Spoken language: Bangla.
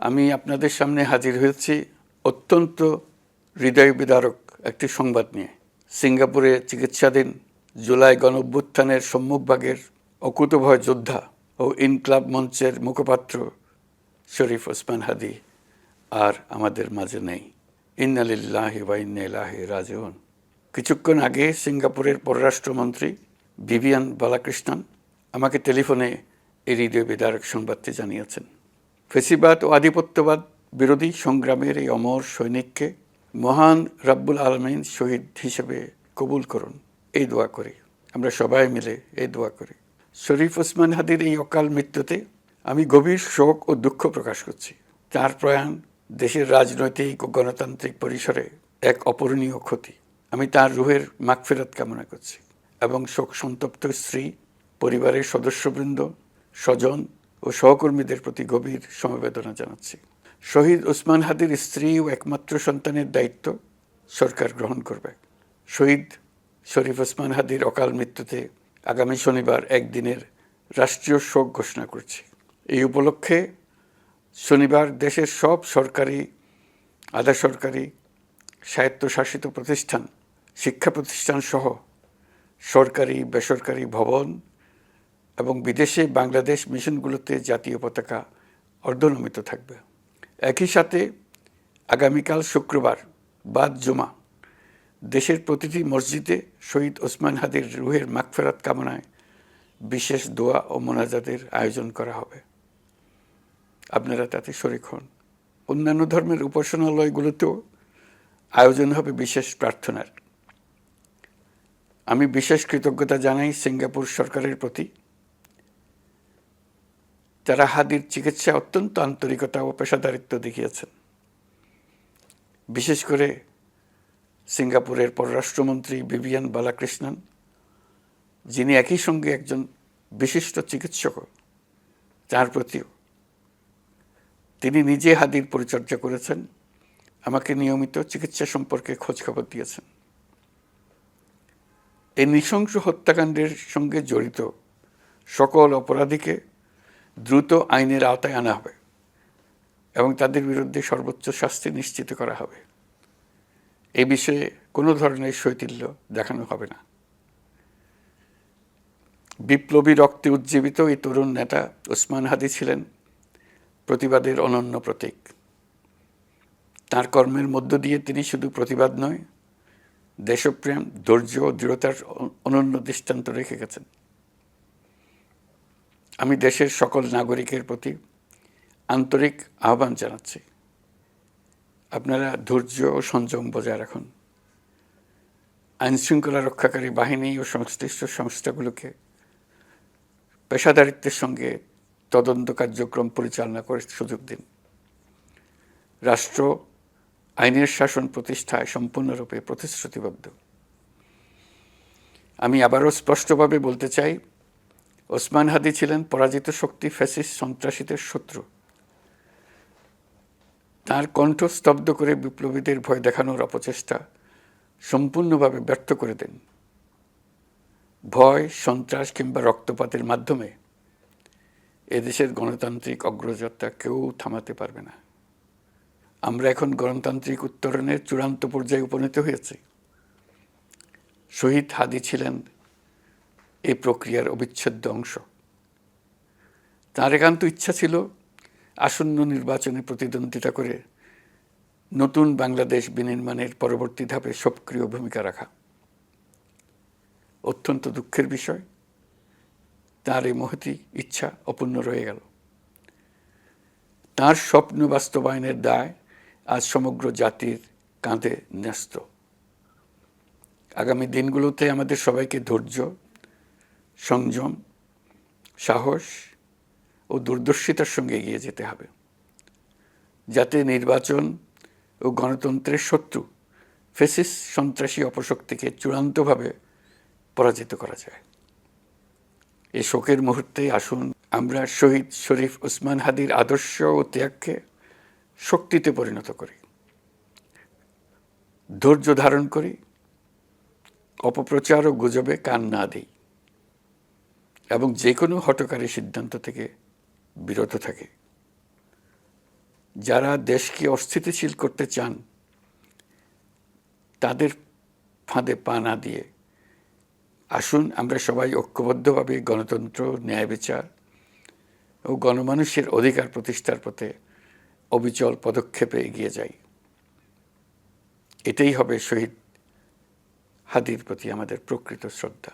আমি আপনাদের সামনে হাজির হয়েছি অত্যন্ত হৃদয় বিদারক একটি সংবাদ নিয়ে। সিঙ্গাপুরে চিকিৎসাধীন জুলাই গণঅভ্যুত্থানের সম্মুখভাগের অকুতোভয় যোদ্ধা ও ইনকলাব মঞ্চের মুখপাত্র শরীফ ওসমান হাদি আর আমাদের মাঝে নেই। ইন্না লিল্লাহি ওয়া ইন্না ইলাইহি রাজিউন। কিছুক্ষণ আগে সিঙ্গাপুরের পররাষ্ট্রমন্ত্রী ভিভিয়ান বালাকৃষ্ণন আমাকে টেলিফোনে এই হৃদয় বিদারক সংবাদটি জানিয়েছেন। ফেসিবাদ ও আধিপত্যবাদ বিরোধী সংগ্রামের এই অমর সৈনিককে মহান রাব্বুল আলামিন শহীদ হিসেবে কবুল করুন, এই দোয়া করি। আমরা সবাই মিলে এই দোয়া করি। শরীফ ওসমান হাদির এই অকাল মৃত্যুতে আমি গভীর শোক ও দুঃখ প্রকাশ করছি। তার প্রয়াণ দেশের রাজনৈতিক ও গণতান্ত্রিক পরিসরে এক অপূরণীয় ক্ষতি। আমি তার রুহের মাগফিরাত কামনা করছি এবং শোক সন্তপ্ত স্ত্রী, পরিবারের সদস্যবৃন্দ, স্বজন ও সহকর্মীদের প্রতি গভীর সমবেদনা জানাচ্ছি। শহীদ ওসমান হাদির স্ত্রী ও একমাত্র সন্তানের দায়িত্ব সরকার গ্রহণ করবে। শহীদ শরীফ ওসমান হাদির অকাল মৃত্যুতে আগামী শনিবার একদিনের রাষ্ট্রীয় শোক ঘোষণা করছি। এই উপলক্ষে শনিবার দেশের সব সরকারি, আধা সরকারি, স্বায়ত্তশাসিত প্রতিষ্ঠান, শিক্ষা প্রতিষ্ঠান সহ সরকারি বেসরকারি ভবন এবং বিদেশে বাংলাদেশ মিশনগুলোতে জাতীয় পতাকা অর্ধনমিত থাকবে। একই সাথে আগামীকাল শুক্রবার বাদ জুমা দেশের প্রতিটি মসজিদে শহীদ ওসমান হাদির রুহের মাগফিরাত কামনায় বিশেষ দোয়া ও মোনাজাতের আয়োজন করা হবে। আপনারা তাতে শরীক হন। অন্যান্য ধর্মের উপাসনালয়গুলোতেও আয়োজন হবে বিশেষ প্রার্থনার। আমি বিশেষ কৃতজ্ঞতা জানাই সিঙ্গাপুর সরকারের প্রতি। যারা হাদির চিকিৎসা অত্যন্ত আন্তরিকতা ও পেশাদারিত্ব দেখিয়েছেন। বিশেষ করে সিঙ্গাপুরের পররাষ্ট্রমন্ত্রী ভিভিয়ান বালাকৃষ্ণন, যিনি একই সঙ্গে একজন বিশিষ্ট চিকিৎসক, তার প্রতিও তিনি নিজে হাদির পরিচর্যা করেছেন, আমাকে নিয়মিত চিকিৎসা সম্পর্কে খোঁজখবর দিয়েছেন। এই নৃশংস হত্যাকাণ্ডের সঙ্গে জড়িত সকল অপরাধীকে দ্রুত আইনের আওতায় আনা হবে এবং তাদের বিরুদ্ধে সর্বোচ্চ শাস্তি নিশ্চিত করা হবে। এই বিষয়ে কোনো ধরনের শৈথিল্য দেখানো হবে না। বিপ্লবী রক্তে উজ্জীবিত এই তরুণ নেতা ওসমান হাদি ছিলেন প্রতিবাদের অনন্য প্রতীক। তার কর্মের মধ্য দিয়ে তিনি শুধু প্রতিবাদ নয়, দেশপ্রেম, ধৈর্য ও দৃঢ়তার অনন্য দৃষ্টান্ত রেখে গেছেন। আমি দেশের সকল নাগরিকের প্রতি আন্তরিক আহ্বান জানাচ্ছি, আপনারা ধৈর্য ও সংযম বজায় রাখুন। আইনশৃঙ্খলা রক্ষাকারী বাহিনী ও সংশ্লিষ্ট সংস্থাগুলোকে পেশাদারিত্বের সঙ্গে তদন্ত কার্যক্রম পরিচালনা করে সুযোগ দিন। রাষ্ট্র আইনের শাসন প্রতিষ্ঠায় সম্পূর্ণরূপে প্রতিশ্রুতিবদ্ধ। আমি আবারও স্পষ্টভাবে বলতে চাই, ওসমান হাদি ছিলেন পরাজিত শক্তি ফ্যাসিস্ট সন্ত্রাসীদের শত্রু। তার কণ্ঠ স্তব্ধ করে বিপ্লবীদের ভয় দেখানোর অপচেষ্টা সম্পূর্ণভাবে ব্যর্থ করে দেন। ভয়, সন্ত্রাস কিংবা রক্তপাতের মাধ্যমে এদেশের গণতান্ত্রিক অগ্রযাত্রা কেউ থামাতে পারবে না। আমরা এখন গণতান্ত্রিক উত্তরণের চূড়ান্ত পর্যায়ে উপনীত হয়েছি। শহীদ হাদি ছিলেন এই প্রক্রিয়ার অবিচ্ছেদ্য অংশ। তার একান্ত ইচ্ছা ছিল আসন্ন নির্বাচনে প্রতিদ্বন্দ্বিতা করে নতুন বাংলাদেশ বিনির্মাণের পরবর্তী ধাপে সক্রিয় ভূমিকা রাখা। অত্যন্ত দুঃখের বিষয়, তার এই মহতী ইচ্ছা অপূর্ণ রয়ে গেল। তার স্বপ্ন বাস্তবায়নের দায় আজ সমগ্র জাতির কাঁধে ন্যস্ত। আগামী দিনগুলোতে আমাদের সবাইকে ধৈর্য, সংযম, সাহস ও দূরদর্শিতার সঙ্গে এগিয়ে যেতে হবে, যাতে নির্বাচন ও গণতন্ত্রের শত্রু ফ্যাসিস্ট সন্ত্রাসী অপশক্তিকে চূড়ান্তভাবে পরাজিত করা যায়। এই শোকের মুহূর্তে আসুন আমরা শহীদ শরীফ ওসমান হাদির আদর্শ ও ত্যাগকে শক্তিতে পরিণত করি, ধৈর্য ধারণ করি, অপপ্রচার ও গুজবে কান না দিই এবং যে কোনো হঠকারী সিদ্ধান্ত থেকে বিরত থাকে। যারা দেশকে অস্থিতিশীল করতে চান তাদের ফাঁদে পা না দিয়ে আসুন আমরা সবাই ঐক্যবদ্ধভাবে গণতন্ত্র, ন্যায় বিচার ও গণমানুষের অধিকার প্রতিষ্ঠার পথে অবিচল পদক্ষেপে এগিয়ে যাই। এটাই হবে শহীদ হাদির প্রতি আমাদের প্রকৃত শ্রদ্ধা।